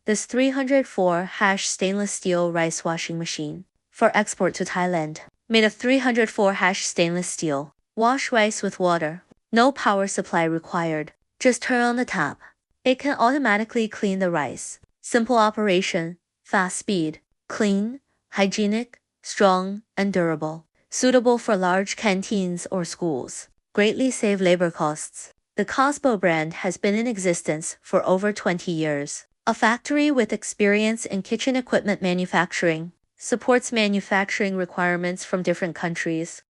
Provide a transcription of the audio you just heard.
This 304H stainless steel rice washing machine for export to Thailand. Made of 304H stainless steel. Wash rice with water. No power supply required. Just turn on the tap. It can automatically clean the rice. Simple operation, fast speed, clean, hygienic, strong, and durable. Suitable for large canteens or schools. Greatly save labor costs. The Cosbo brand has been in existence for over 20 years. A factory with experience in kitchen equipment manufacturing. Supports manufacturing requirements from different countries.